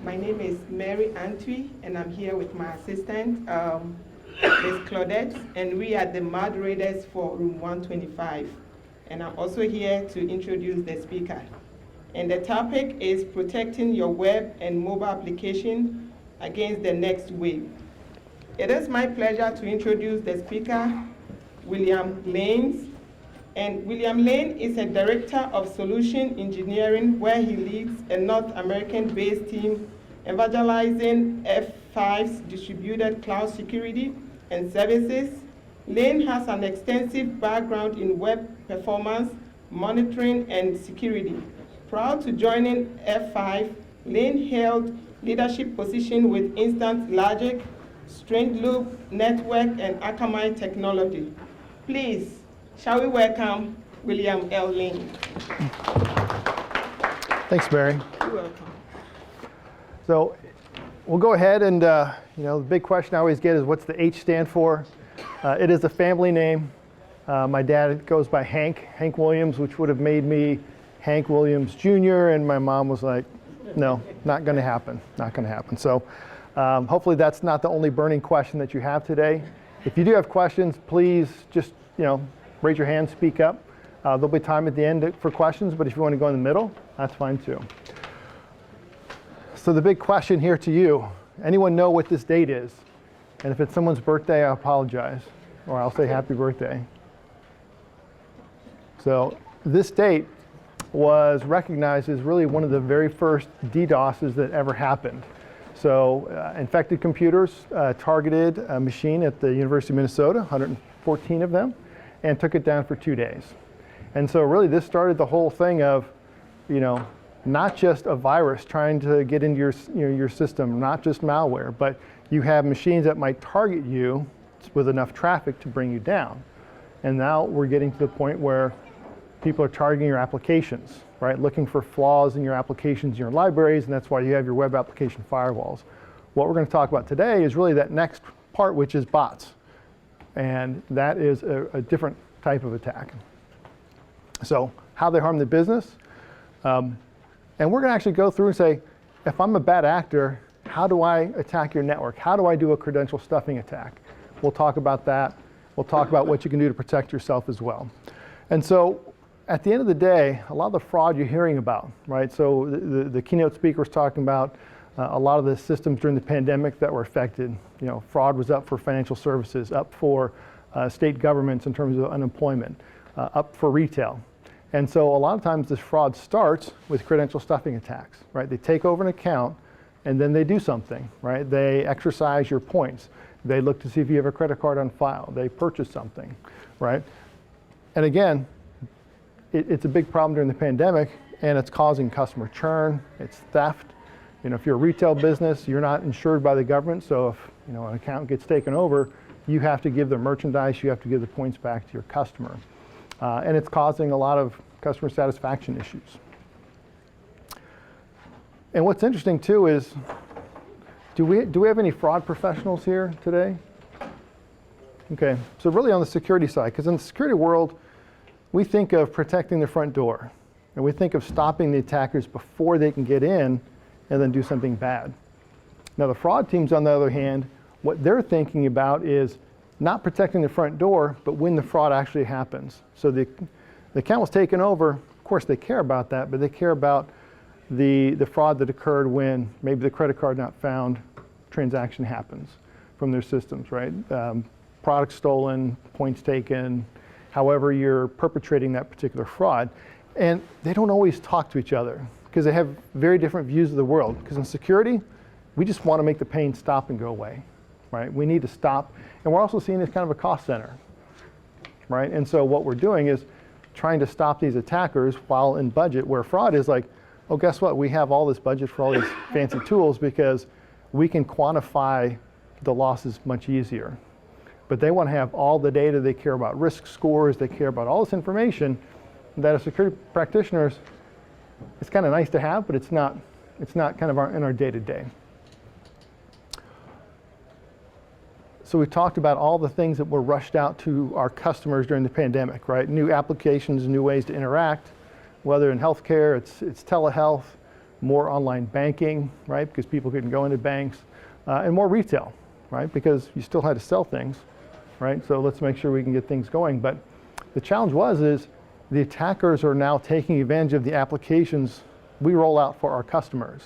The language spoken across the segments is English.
My name is Mary Antwi, and I'm here with my assistant, Ms. Claudette, and we are the moderators for room 125. And I'm also here to introduce the speaker. And the topic is protecting your web and mobile application against the next wave. It is my pleasure to introduce the speaker, William Lane. And William Lane is a director of solution engineering, where he leads a North American-based team evangelizing F5's distributed cloud security and services. Lane has an extensive background in web performance, monitoring, and security. Prior to joining F5, Lane held leadership positions with Instant Logic, String Loop Network, and Akamai Technology. Please, shall we welcome William L. Lane? Thanks, Mary. You're welcome. So we'll go ahead and, the big question I always get is what's the H stand for? It is a family name. My dad goes by Hank Williams, which would have made me Hank Williams Jr., and my mom was like, no, not going to happen, not going to happen. So hopefully that's not the only burning question that you have today. If you do have questions, please just, raise your hand, speak up. There'll be time at the end for questions, but if you want to go in the middle, that's fine too. So the big question here to you, anyone know what this date is? And if it's someone's birthday, I apologize, or I'll say happy birthday. So this date was recognized as really one of the very first DDoSes that ever happened. So infected computers targeted a machine at the University of Minnesota, 114 of them, and took it down for 2 days. And so really this started the whole thing of, not just a virus trying to get into your system, not just malware, but you have machines that might target you with enough traffic to bring you down. And now we're getting to the point where people are targeting your applications, right? Looking for flaws in your applications, in your libraries, and that's why you have your web application firewalls. What we're going to talk about today is really that next part, which is bots. And that is a different type of attack. So how they harm the business. And we're going to actually go through and say, if I'm a bad actor, how do I attack your network? How do I do a credential stuffing attack? We'll talk about that. We'll talk about what you can do to protect yourself as well. And so at the end of the day, a lot of the fraud you're hearing about, right? So the keynote speaker was talking about a lot of the systems during the pandemic that were affected. Fraud was up for financial services, up for state governments in terms of unemployment, up for retail. And so a lot of times this fraud starts with credential stuffing attacks, right? They take over an account and then they do something, right? They exercise your points. They look to see if you have a credit card on file. They purchase something, right? And again, it's a big problem during the pandemic, and it's causing customer churn, it's theft. If you're a retail business, you're not insured by the government, so if an account gets taken over, you have to give the merchandise, you have to give the points back to your customer. And it's causing a lot of customer satisfaction issues. And what's interesting too is, do we have any fraud professionals here today? Okay, so really on the security side, because in the security world, we think of protecting the front door, and we think of stopping the attackers before they can get in and then do something bad. Now the fraud teams, on the other hand, what they're thinking about is not protecting the front door, but when the fraud actually happens. So the account was taken over, of course they care about that, but they care about the fraud that occurred when maybe the credit card not found, transaction happens from their systems, right? Products stolen, points taken, however you're perpetrating that particular fraud. And they don't always talk to each other because they have very different views of the world. Because in security, we just want to make the pain stop and go away, right? We need to stop. And we're also seen as kind of a cost center, right? And so what we're doing is trying to stop these attackers while in budget, where fraud is like, oh, guess what? We have all this budget for all these fancy tools because we can quantify the losses much easier. But they want to have all the data. They care about risk scores. They care about all this information that as security practitioners, it's kind of nice to have, but it's not kind of in our day-to-day. So we talked about all the things that were rushed out to our customers during the pandemic, right? New applications, new ways to interact, whether in healthcare, it's telehealth, more online banking, right, because people couldn't go into banks, and more retail, right, because you still had to sell things, right? So let's make sure we can get things going. But the challenge is the attackers are now taking advantage of the applications we roll out for our customers,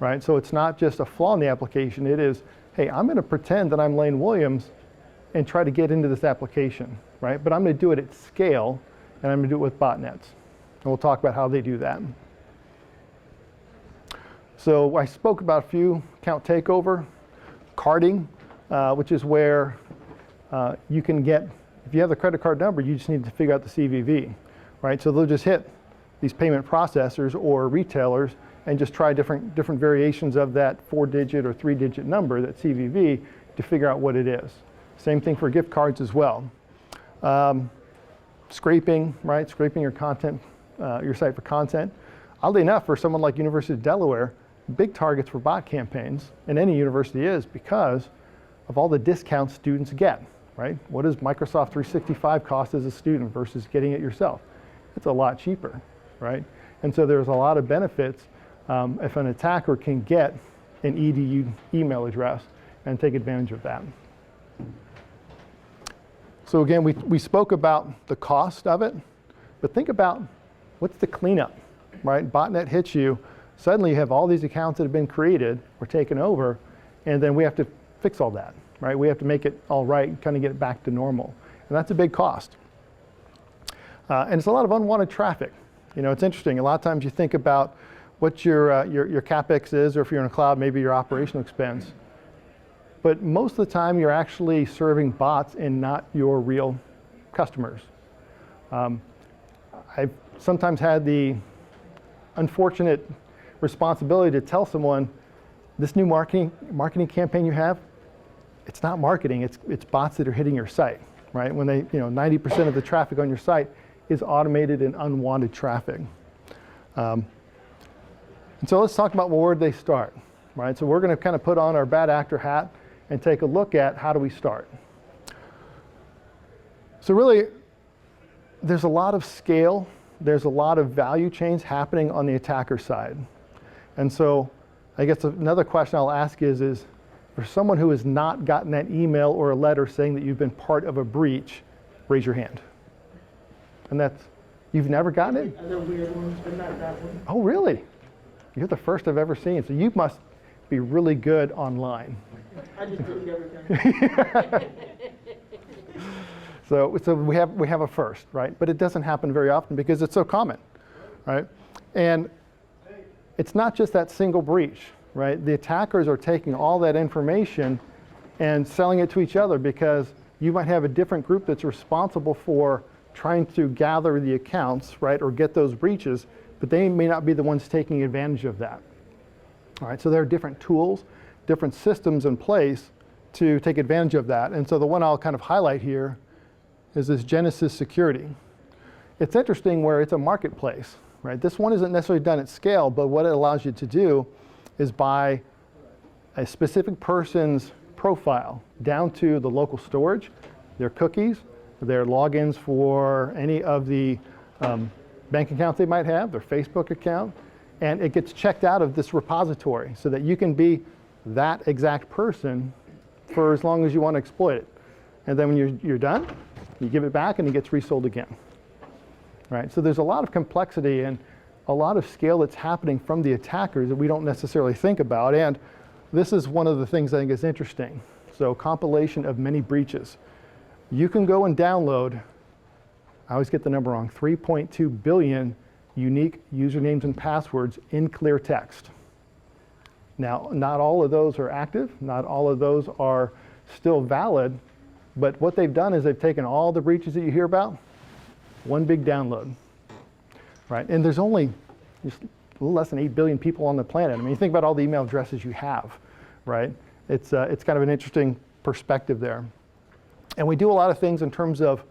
right? So it's not just a flaw in the application, it is, hey, I'm going to pretend that I'm Lane Williams and try to get into this application, right? But I'm going to do it at scale, and I'm going to do it with botnets. And we'll talk about how they do that. So I spoke about a few: account takeover, carding, which is where you can get, if you have the credit card number, you just need to figure out the CVV, right? So they'll just hit these payment processors or retailers and just try different variations of that 4-digit or 3-digit number, that CVV, to figure out what it is. Same thing for gift cards as well. Scraping, right? Scraping your content, your site for content. Oddly enough, for someone like University of Delaware, big targets for bot campaigns, and any university is, because of all the discounts students get, right? What does Microsoft 365 cost as a student versus getting it yourself? It's a lot cheaper, right? And so there's a lot of benefits if an attacker can get an EDU email address and take advantage of that. So again, we spoke about the cost of it, but think about what's the cleanup, right? Botnet hits you, suddenly you have all these accounts that have been created or taken over, and then we have to fix all that, right? We have to make it all right and kind of get it back to normal. And that's a big cost. And it's a lot of unwanted traffic. You know, it's interesting. A lot of times you think about what your CapEx is, or if you're in a cloud, maybe your operational expense. But most of the time, you're actually serving bots and not your real customers. I've sometimes had the unfortunate responsibility to tell someone, this new marketing campaign you have, it's not marketing, it's bots that are hitting your site, right? When they, 90% of the traffic on your site is automated and unwanted traffic. And so let's talk about where they start, right? So we're going to kind of put on our bad actor hat and take a look at how do we start. So really, there's a lot of scale, there's a lot of value chains happening on the attacker side. And so I guess another question I'll ask is for someone who has not gotten that email or a letter saying that you've been part of a breach, raise your hand. And that's, you've never gotten it? Other weird ones, but not that one. Oh, really? You're the first I've ever seen. So you must be really good online. I just delete everything. So we have a first, right? But it doesn't happen very often because it's so common, right? And it's not just that single breach, right? The attackers are taking all that information and selling it to each other, because you might have a different group that's responsible for trying to gather the accounts, right, or get those breaches, but they may not be the ones taking advantage of that. All right, so there are different tools, different systems in place to take advantage of that. And so the one I'll kind of highlight here is this Genesis Security. It's interesting where it's a marketplace, right? This one isn't necessarily done at scale, but what it allows you to do is buy a specific person's profile down to the local storage, their cookies, their logins for any of the bank accounts they might have, their Facebook account, and it gets checked out of this repository so that you can be that exact person for as long as you want to exploit it. And then when you're done, you give it back and it gets resold again. Right? So there's a lot of complexity and a lot of scale that's happening from the attackers that we don't necessarily think about. And this is one of the things I think is interesting. So compilation of many breaches. You can go and download, I always get the number wrong, 3.2 billion unique usernames and passwords in clear text. Now, not all of those are active, not all of those are still valid, but what they've done is they've taken all the breaches that you hear about, one big download, right? And there's only just a little less than 8 billion people on the planet. I mean, you think about all the email addresses you have, right? It's kind of an interesting perspective there. And we do a lot of things in terms of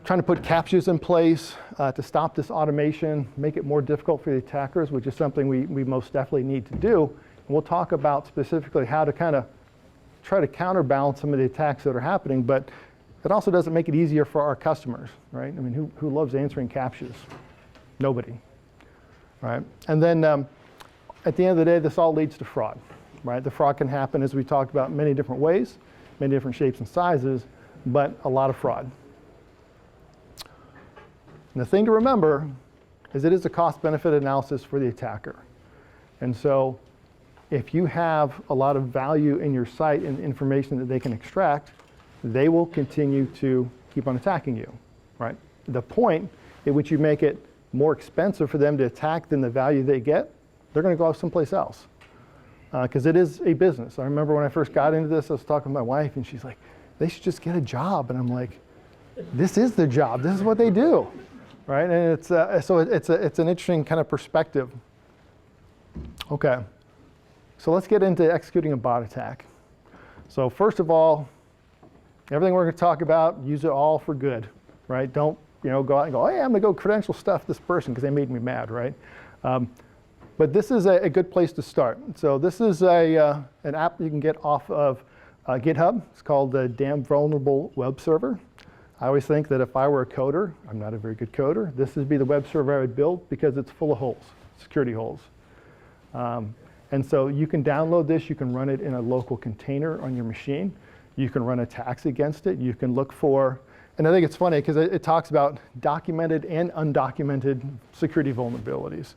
trying to put captchas in place to stop this automation, make it more difficult for the attackers, which is something we most definitely need to do. And we'll talk about specifically how to kind of try to counterbalance some of the attacks that are happening, but it also doesn't make it easier for our customers, right? I mean, who loves answering captchas? Nobody, right? And then at the end of the day, this all leads to fraud, right? The fraud can happen, as we talked about, many different ways, many different shapes and sizes, but a lot of fraud. And the thing to remember is it is a cost-benefit analysis for the attacker. And so if you have a lot of value in your site and information that they can extract, they will continue to keep on attacking you, right? The point at which you make it more expensive for them to attack than the value they get, they're going to go off someplace else. Because it is a business. I remember when I first got into this, I was talking to my wife, and she's like, they should just get a job. And I'm like, this is their job. This is what they do, right? And it's an interesting kind of perspective. Okay, so let's get into executing a bot attack. So first of all, everything we're going to talk about, use it all for good, right? Don't go out and go, hey, I'm going to go credential stuff this person because they made me mad, right? But this is a good place to start. So this is an app you can get off of GitHub. It's called the Damn Vulnerable Web Server. I always think that if I were a coder, I'm not a very good coder, this would be the web server I would build because it's full of holes, security holes. And so you can download this, you can run it in a local container on your machine. You can run attacks against it. You can look for, and I think it's funny because it talks about documented and undocumented security vulnerabilities.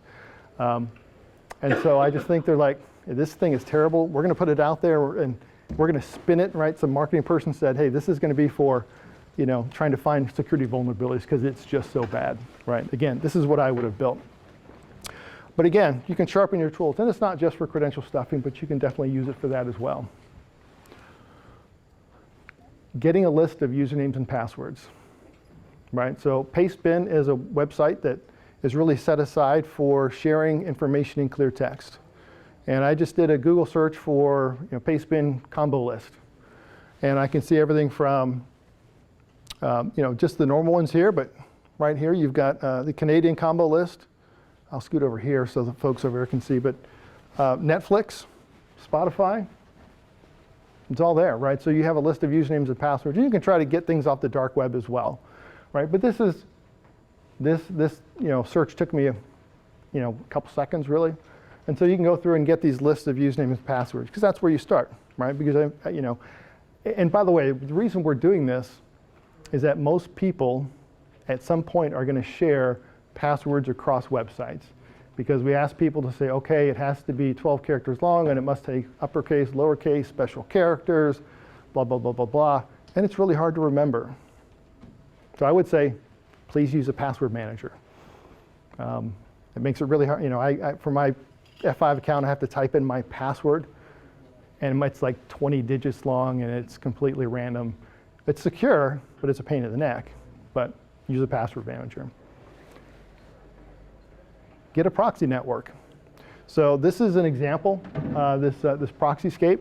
And so I just think they're like, this thing is terrible. We're going to put it out there and we're going to spin it, right? Some marketing person said, hey, this is going to be for, trying to find security vulnerabilities because it's just so bad, right? Again, this is what I would have built. But again, you can sharpen your tools. And it's not just for credential stuffing, but you can definitely use it for that as well. Getting a list of usernames and passwords, right? So Pastebin is a website that is really set aside for sharing information in clear text. And I just did a Google search for Pastebin combo list. And I can see everything from just the normal ones here, but right here you've got the Canadian combo list. I'll scoot over here so the folks over here can see, but Netflix, Spotify, it's all there, right? So you have a list of usernames and passwords. And you can try to get things off the dark web as well, right? But this search took me a couple seconds really. And so you can go through and get these lists of usernames and passwords because that's where you start, right? Because and by the way, the reason we're doing this is that most people at some point are going to share passwords across websites because we ask people to say, okay, it has to be 12 characters long and it must take uppercase, lowercase, special characters, blah, blah, blah, blah, blah. And it's really hard to remember. So I would say, please use a password manager. It makes it really hard. For my F5 account, I have to type in my password and it's like 20 digits long and it's completely random. It's secure, but it's a pain in the neck. But use a password manager. Get a proxy network. So this is an example, this Proxy Escape.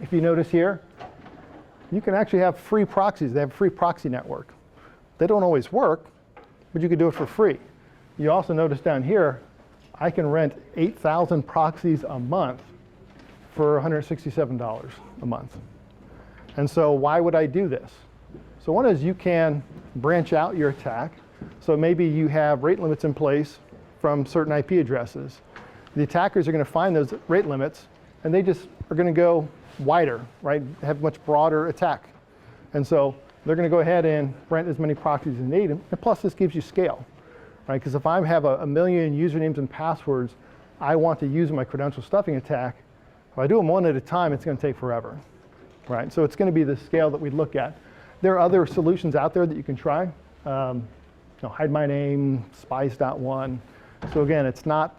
If you notice here, you can actually have free proxies. They have a free proxy network. They don't always work, but you can do it for free. You also notice down here, I can rent 8,000 proxies a month for $167 a month. And so why would I do this? So one is you can branch out your attack. So maybe you have rate limits in place from certain IP addresses. The attackers are going to find those rate limits, and they just are going to go wider, right? Have much broader attack. And so they're going to go ahead and rent as many proxies as they need. And plus, this gives you scale, right? Because if I have a million usernames and passwords, I want to use my credential stuffing attack. If I do them one at a time, it's going to take forever, right? So it's going to be the scale that we look at. There are other solutions out there that you can try. Hide My Name, Spies.one. So again, it's not,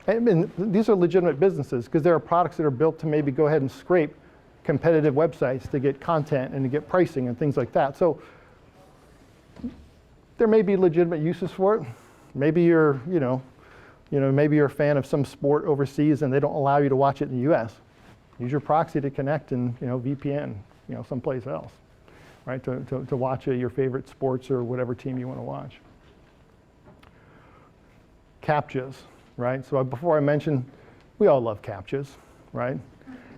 these are legitimate businesses because there are products that are built to maybe go ahead and scrape competitive websites to get content and to get pricing and things like that. So there may be legitimate uses for it. Maybe you're, maybe you're a fan of some sport overseas and they don't allow you to watch it in the US. Use your proxy to connect and, VPN, someplace else, right? To watch your favorite sports or whatever team you want to watch. CAPTCHAs, right? So before I mentioned, we all love CAPTCHAs, right?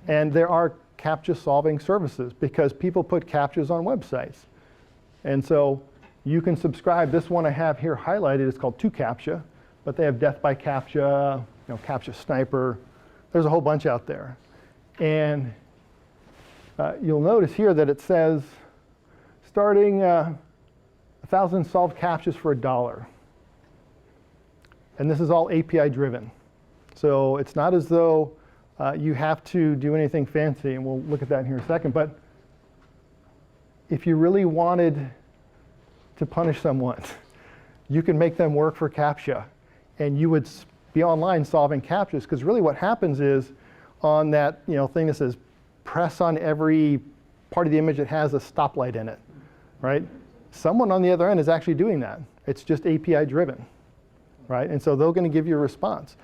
And there are CAPTCHA solving services because people put CAPTCHAs on websites. And so you can subscribe. This one I have here highlighted is called 2CAPTCHA, but they have Death by CAPTCHA, captcha sniper. There's a whole bunch out there. And you'll notice here that it says starting 1,000 solved captchas for $1. And this is all API driven. So it's not as though you have to do anything fancy, and we'll look at that in here in a second. But if you really wanted to punish someone, you can make them work for captcha. And you would be online solving captchas, because really what happens is on that thing that says press on every part of the image that has a stoplight in it, right? Someone on the other end is actually doing that. It's just API driven, right? And so they're going to give you a response.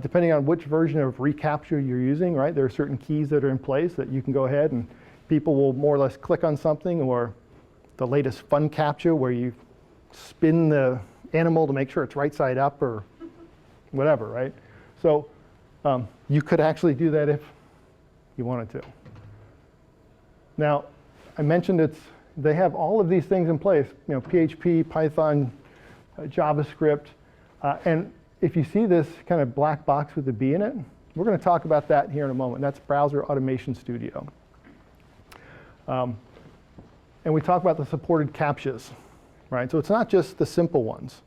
Depending on which version of reCAPTCHA you're using, right? There are certain keys that are in place that you can go ahead and people will more or less click on something, or the latest fun captcha where you spin the animal to make sure it's right side up or whatever, right? So you could actually do that if you wanted to. Now, I mentioned they have all of these things in place, PHP, Python, JavaScript, and if you see this kind of black box with the B in it, we're going to talk about that here in a moment. That's Browser Automation Studio. And we talk about the supported captchas, right? So it's not just the simple ones.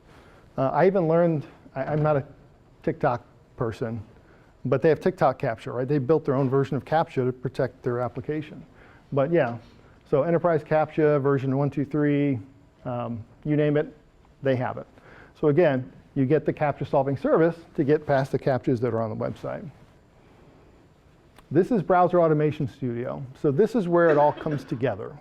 I even learned, I'm not a TikTok person, but they have TikTok captcha, right? They built their own version of captcha to protect their application. But yeah, so enterprise captcha, version 1, 2, 3, you name it, they have it. So again, you get the captcha solving service to get past the captchas that are on the website. This is Browser Automation Studio. So this is where it all comes together.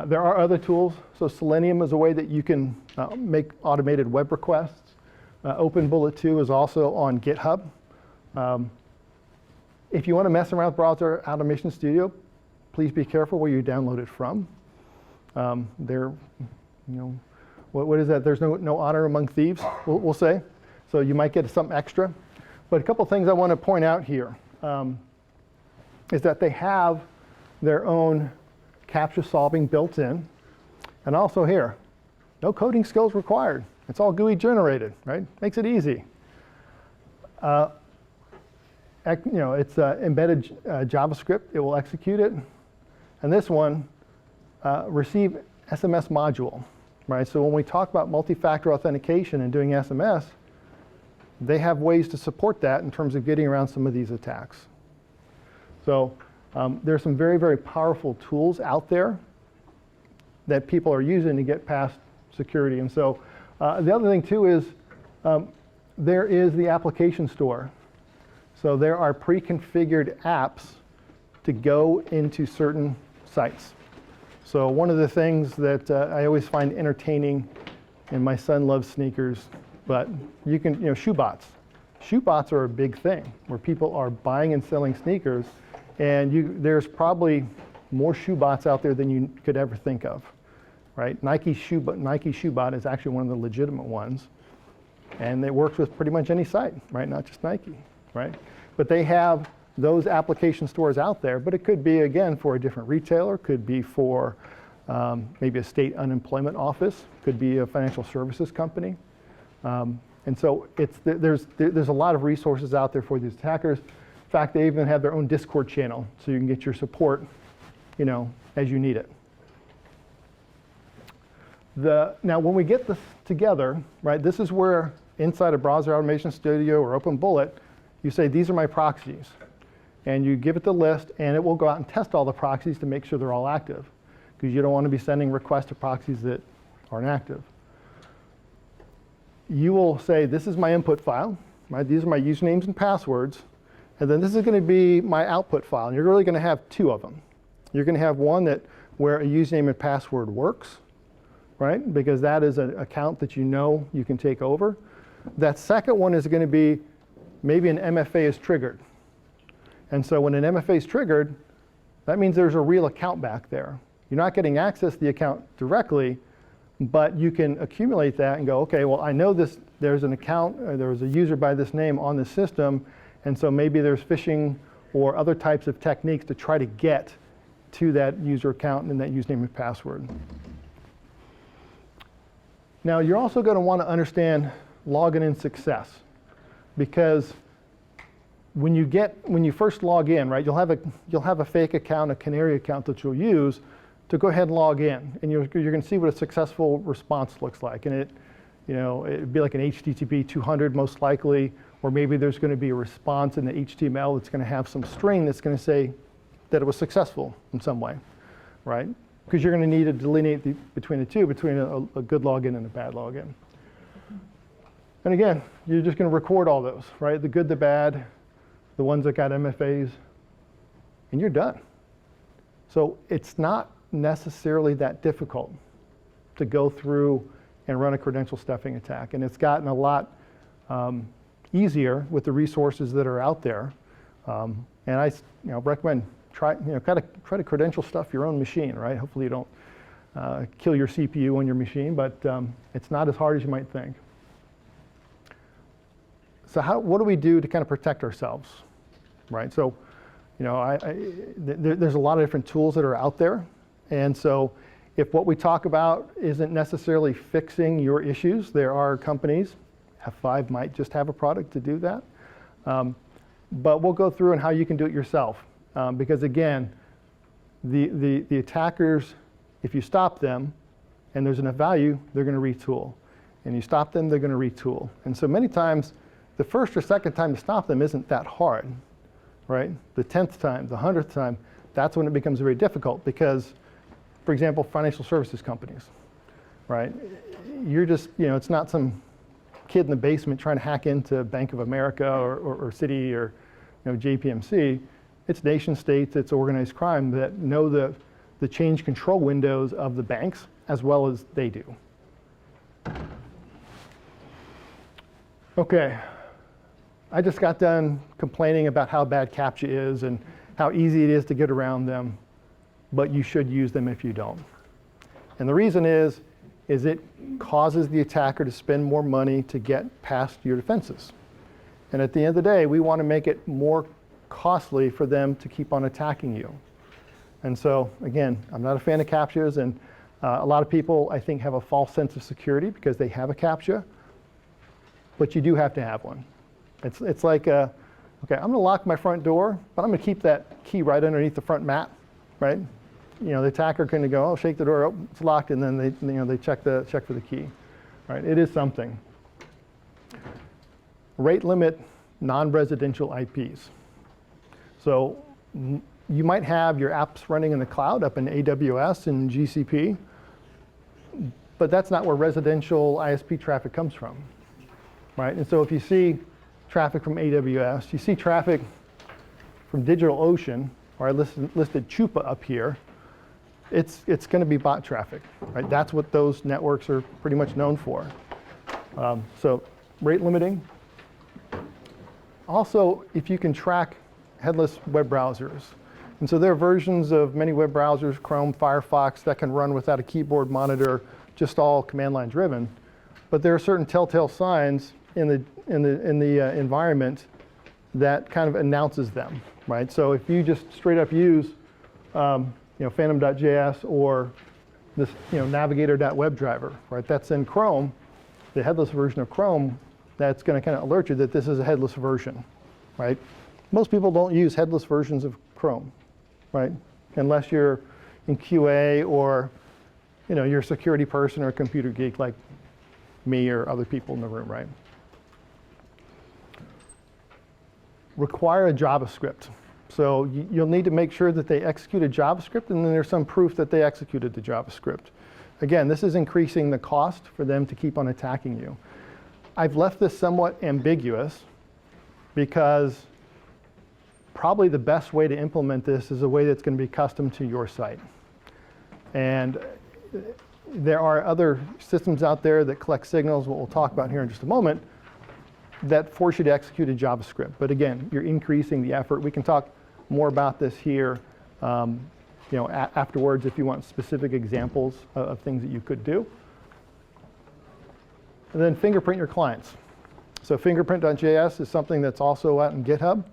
There are other tools. So Selenium is a way that you can make automated web requests. OpenBullet 2 is also on GitHub. If you want to mess around with Browser Automation Studio, please be careful where you download it from. What is that? There's no honor among thieves, we'll say. So you might get something extra. But a couple things I want to point out here is that they have their own captcha solving built in. And also here, no coding skills required. It's all GUI generated, right? Makes it easy. It's embedded JavaScript. It will execute it. And this one, receive SMS module. Right, so when we talk about multi-factor authentication and doing SMS, they have ways to support that in terms of getting around some of these attacks. So there's some very, very powerful tools out there that people are using to get past security. And so the other thing too is there is the application store. So there are pre-configured apps to go into certain sites. So one of the things that I always find entertaining, and my son loves sneakers, but you can, shoe bots. Shoe bots are a big thing where people are buying and selling sneakers, and there's probably more shoe bots out there than you could ever think of, right? Nike shoe bot is actually one of the legitimate ones, and it works with pretty much any site, right? Not just Nike, right? But they have those application stores out there, but it could be, again, for a different retailer, could be for maybe a state unemployment office, could be a financial services company. And so there's a lot of resources out there for these attackers. In fact, they even have their own Discord channel, so you can get your support, as you need it. Now, when we get this together, right, this is where inside of Browser Automation Studio or OpenBullet, you say, these are my proxies. And you give it the list, and it will go out and test all the proxies to make sure they're all active, because you don't want to be sending requests to proxies that aren't active. You will say, this is my input file, right? These are my usernames and passwords, and then this is going to be my output file. And you're really going to have two of them. You're going to have one where a username and password works, right? Because that is an account that you can take over. That second one is going to be maybe an MFA is triggered. And so when an MFA is triggered, that means there's a real account back there. You're not getting access to the account directly, but you can accumulate that and go, okay, well, I know there's an account, or there was a user by this name on the system, and so maybe there's phishing or other types of techniques to try to get to that user account and that username and password. Now, you're also going to want to understand login and success. because when you first log in, right, you'll have a fake account, a canary account that you'll use to go ahead and log in, and you're going to see what a successful response looks like, and it'd be like an HTTP 200 most likely, or maybe there's going to be a response in the HTML that's going to have some string that's going to say that it was successful in some way, right? Because you're going to need to delineate between the two, between a good login and a bad login. And again, you're just going to record all those, right? The good, the bad, the ones that got MFAs, and you're done. So it's not necessarily that difficult to go through and run a credential stuffing attack. And it's gotten a lot easier with the resources that are out there. And I recommend try to credential stuff your own machine, right? Hopefully you don't kill your CPU on your machine, but it's not as hard as you might think. So what do we do to kind of protect ourselves, right? So, there's a lot of different tools that are out there. And so if what we talk about isn't necessarily fixing your issues, there are companies, F5 might just have a product to do that. But we'll go through and how you can do it yourself. Because again, the attackers, if you stop them and there's enough value, they're going to retool. And you stop them, they're going to retool. And so many times, the first or second time to stop them isn't that hard, right? The 10th time, the 100th time, that's when it becomes very difficult because, for example, financial services companies, right? You're just, it's not some kid in the basement trying to hack into Bank of America or Citi or JPMC. It's nation states, it's organized crime that know the change control windows of the banks as well as they do. Okay, I just got done complaining about how bad captcha is and how easy it is to get around them, but you should use them if you don't. And the reason is it causes the attacker to spend more money to get past your defenses. And at the end of the day, we want to make it more costly for them to keep on attacking you. And so, again, I'm not a fan of captchas, and a lot of people, I think, have a false sense of security because they have a captcha, but you do have to have one. It's like, okay, I'm going to lock my front door, but I'm going to keep that key right underneath the front mat, right? The attacker can go, oh, shake the door, oh, it's locked, and then they check for the key, right? It is something. Rate limit non-residential IPs. So you might have your apps running in the cloud up in AWS and GCP, but that's not where residential ISP traffic comes from, right? And so if you see traffic from AWS, you see traffic from DigitalOcean, or I listed Chupa up here, it's going to be bot traffic, right? That's what those networks are pretty much known for. So rate limiting. Also, if you can track headless web browsers. And so there are versions of many web browsers, Chrome, Firefox, that can run without a keyboard monitor, just all command line driven. But there are certain telltale signs in the environment that kind of announces them, right? So if you just straight up use Phantom.js or this Navigator.WebDriver, right? That's in Chrome, the headless version of Chrome. That's going to kind of alert you that this is a headless version, right? Most people don't use headless versions of Chrome, right? Unless you're in QA or you're a security person or a computer geek like me or other people in the room, right? Require a JavaScript. So you'll need to make sure that they executed JavaScript and then there's some proof that they executed the JavaScript. Again, this is increasing the cost for them to keep on attacking you. I've left this somewhat ambiguous because probably the best way to implement this is a way that's going to be custom to your site. And there are other systems out there that collect signals, what we'll talk about here in just a moment, that force you to execute a JavaScript. But again, you're increasing the effort. We can talk more about this here afterwards if you want specific examples of things that you could do. And then fingerprint your clients. So fingerprint.js is something that's also out in GitHub.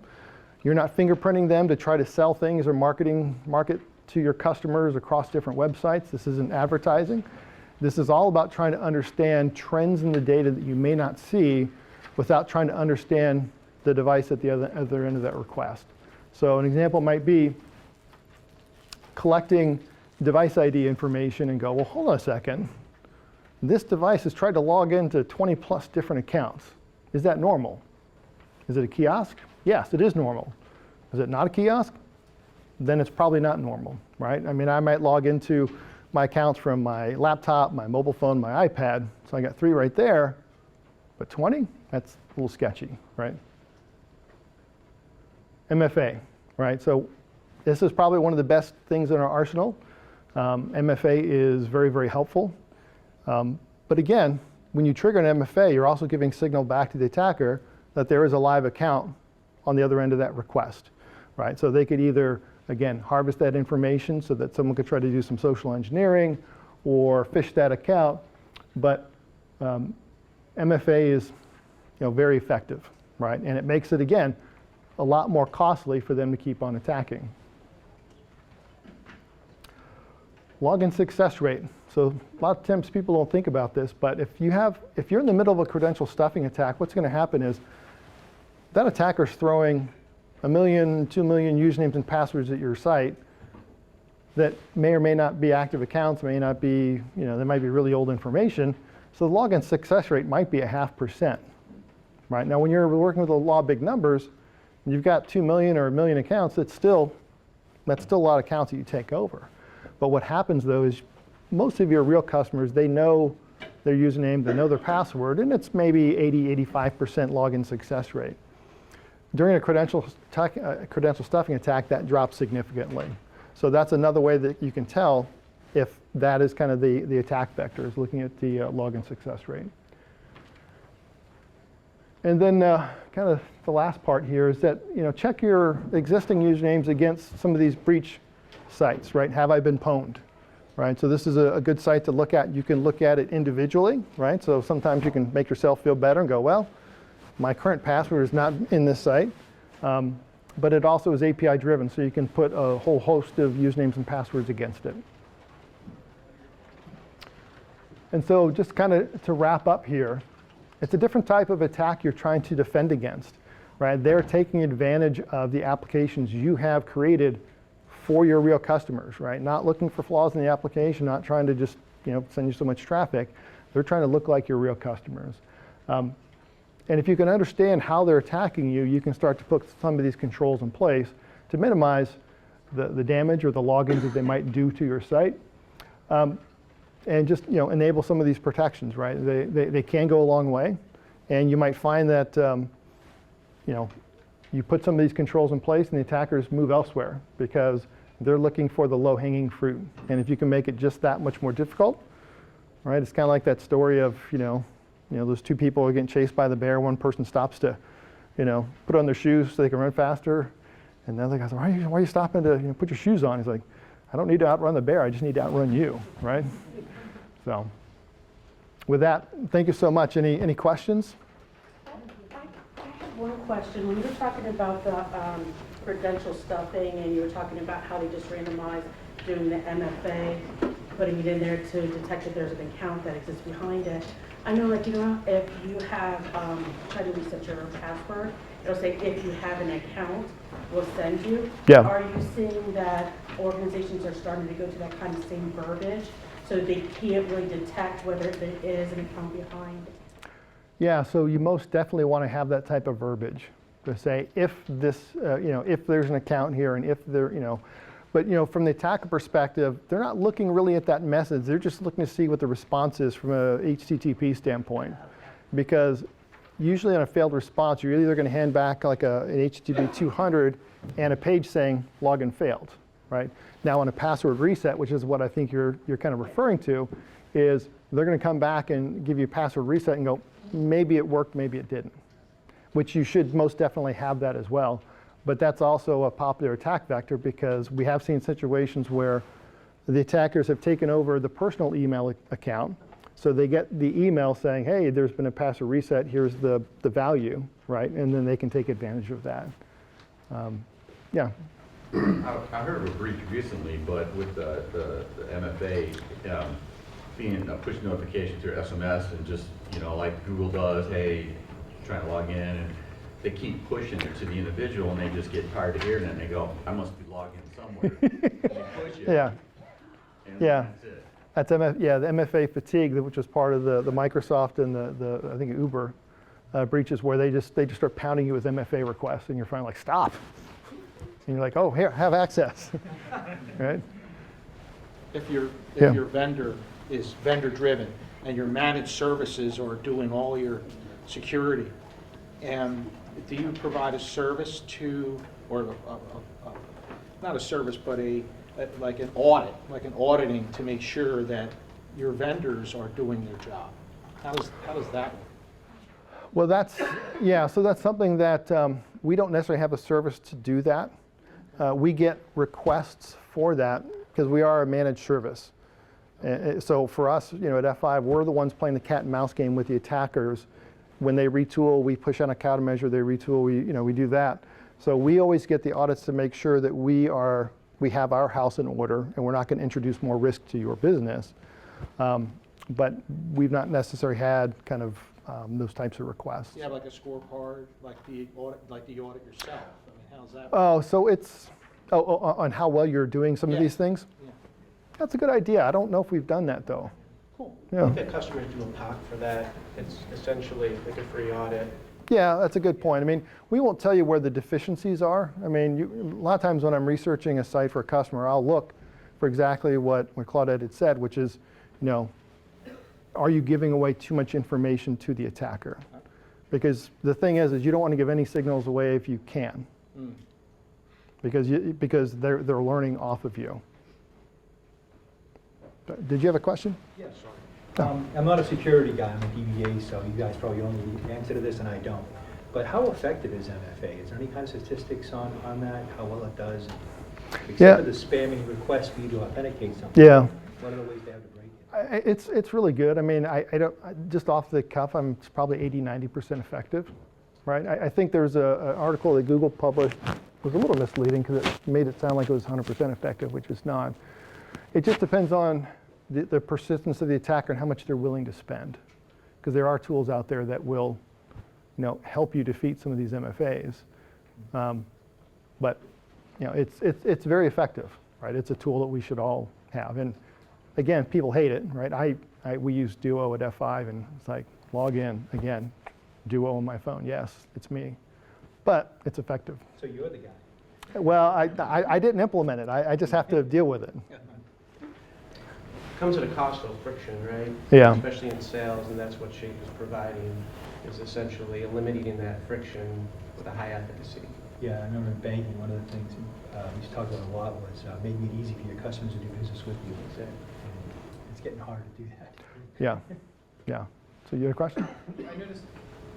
You're not fingerprinting them to try to sell things or market to your customers across different websites. This isn't advertising. This is all about trying to understand trends in the data that you may not see without trying to understand the device at the other end of that request. So an example might be collecting device ID information and go, well, hold on a second. This device has tried to log into 20 plus different accounts. Is that normal? Is it a kiosk? Yes, it is normal. Is it not a kiosk? Then it's probably not normal, right? I mean, I might log into my accounts from my laptop, my mobile phone, my iPad. So I got 3 right there, but 20? That's a little sketchy, right? MFA, right? So this is probably one of the best things in our arsenal. MFA is very, very helpful. But again, when you trigger an MFA, you're also giving signal back to the attacker that there is a live account on the other end of that request, right? So they could either, again, harvest that information so that someone could try to do some social engineering or phish that account. But MFA is, very effective, right? And it makes it, again, a lot more costly for them to keep on attacking. Login success rate. So a lot of times people don't think about this, but if you're in the middle of a credential stuffing attack, what's going to happen is that attacker's throwing 1 million, 2 million usernames and passwords at your site that may or may not be active accounts, may not be, there might be really old information. So the login success rate might be 0.5%, right? Now when you're working with a law of big numbers, and you've got 2 million or 1 million accounts, that's still a lot of accounts that you take over. But what happens though is most of your real customers, they know their username, they know their password, and it's maybe 80, 85% login success rate. During a credential stuffing attack, that drops significantly. So that's another way that you can tell if that is kind of the attack vector, is looking at the login success rate. And then kind of the last part here is that, check your existing usernames against some of these breach sites, right? Have I been pwned, right? So this is a good site to look at. You can look at it individually, right? So sometimes you can make yourself feel better and go, well, my current password is not in this site, but it also is API driven, so you can put a whole host of usernames and passwords against it. And so just kind of to wrap up here, it's a different type of attack you're trying to defend against, right? They're taking advantage of the applications you have created for your real customers, right? Not looking for flaws in the application, not trying to just send you so much traffic. They're trying to look like your real customers. And if you can understand how they're attacking you, you can start to put some of these controls in place to minimize the damage or the logins that they might do to your site. And just enable some of these protections, right? They can go a long way. And you might find that you put some of these controls in place and the attackers move elsewhere because they're looking for the low-hanging fruit. And if you can make it just that much more difficult, right? It's kind of like that story of, those 2 people are getting chased by the bear. One person stops to, put on their shoes so they can run faster. And the other guy's like, why are you stopping to put your shoes on? He's like, I don't need to outrun the bear. I just need to outrun you, right? So with that, thank you so much. Any questions? I have one question. When you were talking about the credential stuffing and you were talking about how they just randomized doing the MFA, putting it in there to detect if there's an account that exists behind it. I know, if you have tried to reset your password, it'll say if you have an account, we'll send you. Yeah. Are you seeing that organizations are starting to go to that kind of same verbiage so they can't really detect whether there is an account behind? Yeah, so you most definitely want to have that type of verbiage to say if this, if there's an account here and if there, but from the attacker perspective, they're not looking really at that message. They're just looking to see what the response is from a HTTP standpoint, because usually on a failed response, you're either going to hand back like an HTTP 200 and a page saying login failed, right? Now on a password reset, which is what I think you're kind of referring to, is they're going to come back and give you a password reset and go, maybe it worked, maybe it didn't, which you should most definitely have that as well. But that's also a popular attack vector because we have seen situations where the attackers have taken over the personal email account. So they get the email saying, hey, there's been a password reset, here's the value, right? And then they can take advantage of that. Yeah. I heard of a breach recently, but with the MFA being a push notification through SMS and just, like Google does, hey, trying to log in, and they keep pushing it to the individual, and they just get tired of hearing it, and they go, I must be logged in somewhere. And they push it. Yeah. And Yeah. that's it. That's the MFA fatigue, which was part of the Microsoft and the I think Uber breaches, where they just start pounding you with MFA requests, and you're finally like, stop. And you're like, oh, here, have access, right? If your Yeah. vendor is vendor driven and your managed services are doing all your security, and do you provide a service to, or not a service, but like an audit, like an auditing to make sure that your vendors are doing their job? How does that work? Well, so that's something that we don't necessarily have a service to do that. We get requests for that because we are a managed service. So for us, at F5, we're the ones playing the cat and mouse game with the attackers. When they retool, we push on a countermeasure. They retool, we do that. So we always get the audits to make sure that we have our house in order, and we're not going to introduce more risk to your business. But we've not necessarily had kind of those types of requests. You have like a scorecard, like the audit yourself. I mean, how's that work? Oh, so it's on how well you're doing some of these things? Yeah. That's a good idea. I don't know if we've done that, though. Cool. Yeah. If the customers do a POC for that, it's essentially like a free audit. Yeah, that's a good point. I mean, we won't tell you where the deficiencies are. I mean, a lot of times when I'm researching a site for a customer, I'll look for exactly what Claudette had said, which is, are you giving away too much information to the attacker? Because the thing is you don't want to give any signals away if you can, because they're learning off of you. Did you have a question? Yeah, sorry. I'm not a security guy, I'm a DBA, so you guys probably only answer to this and I don't. But how effective is MFA? Is there any kind of statistics on that, how well it does? Except for the spamming request for you to authenticate something. Yeah. What are the ways they have to break it? It's really good. I mean, I don't, just off the cuff, it's probably 80-90% effective, right? I think there's an article that Google published, was a little misleading because it made it sound like it was 100% effective, which is not. It just depends on the persistence of the attacker and how much they're willing to spend. Because there are tools out there that will help you defeat some of these MFAs. But it's very effective, right? It's a tool that we should all have. And again, people hate it, right? We use Duo at F5, and it's like, log in, again, Duo on my phone. Yes, it's me. But it's effective. So you're the guy. Well, I didn't implement it. I just have to deal with it. Comes at a cost of friction, right? Yeah. Especially in sales, and that's what Shape is providing, is essentially eliminating that friction with a high efficacy. Yeah, I remember in banking, one of the things we used to talk about a lot was making it easy for your customers to do business with you. And it's getting harder to do that. Yeah. Yeah. So you had a question? I noticed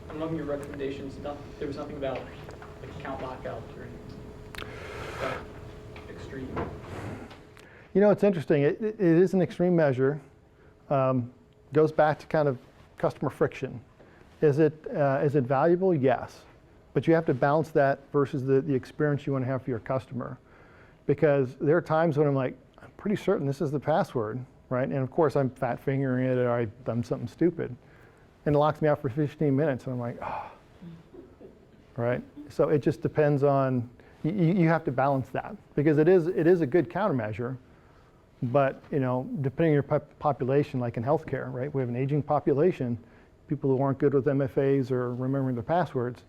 among your recommendations, there was nothing about like account lockout or anything. That extreme. It's interesting. It is an extreme measure. Goes back to kind of customer friction. Is it valuable? Yes. But you have to balance that versus the experience you want to have for your customer. Because there are times when I'm like, I'm pretty certain this is the password, right? And of course I'm fat fingering it or I've done something stupid. And it locks me out for 15 minutes and I'm like, oh. Right? So it just depends on, you have to balance that. Because it is a good countermeasure. But depending on your population, like in healthcare, right? We have an aging population, people who aren't good with MFAs or remembering their passwords,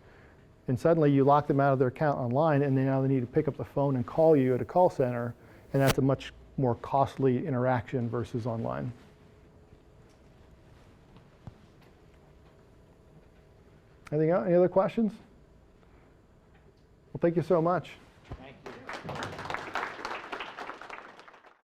and suddenly you lock them out of their account online, and now they need to pick up the phone and call you at a call center, and that's a much more costly interaction versus online. Anything else? Any other questions? Well, thank you so much.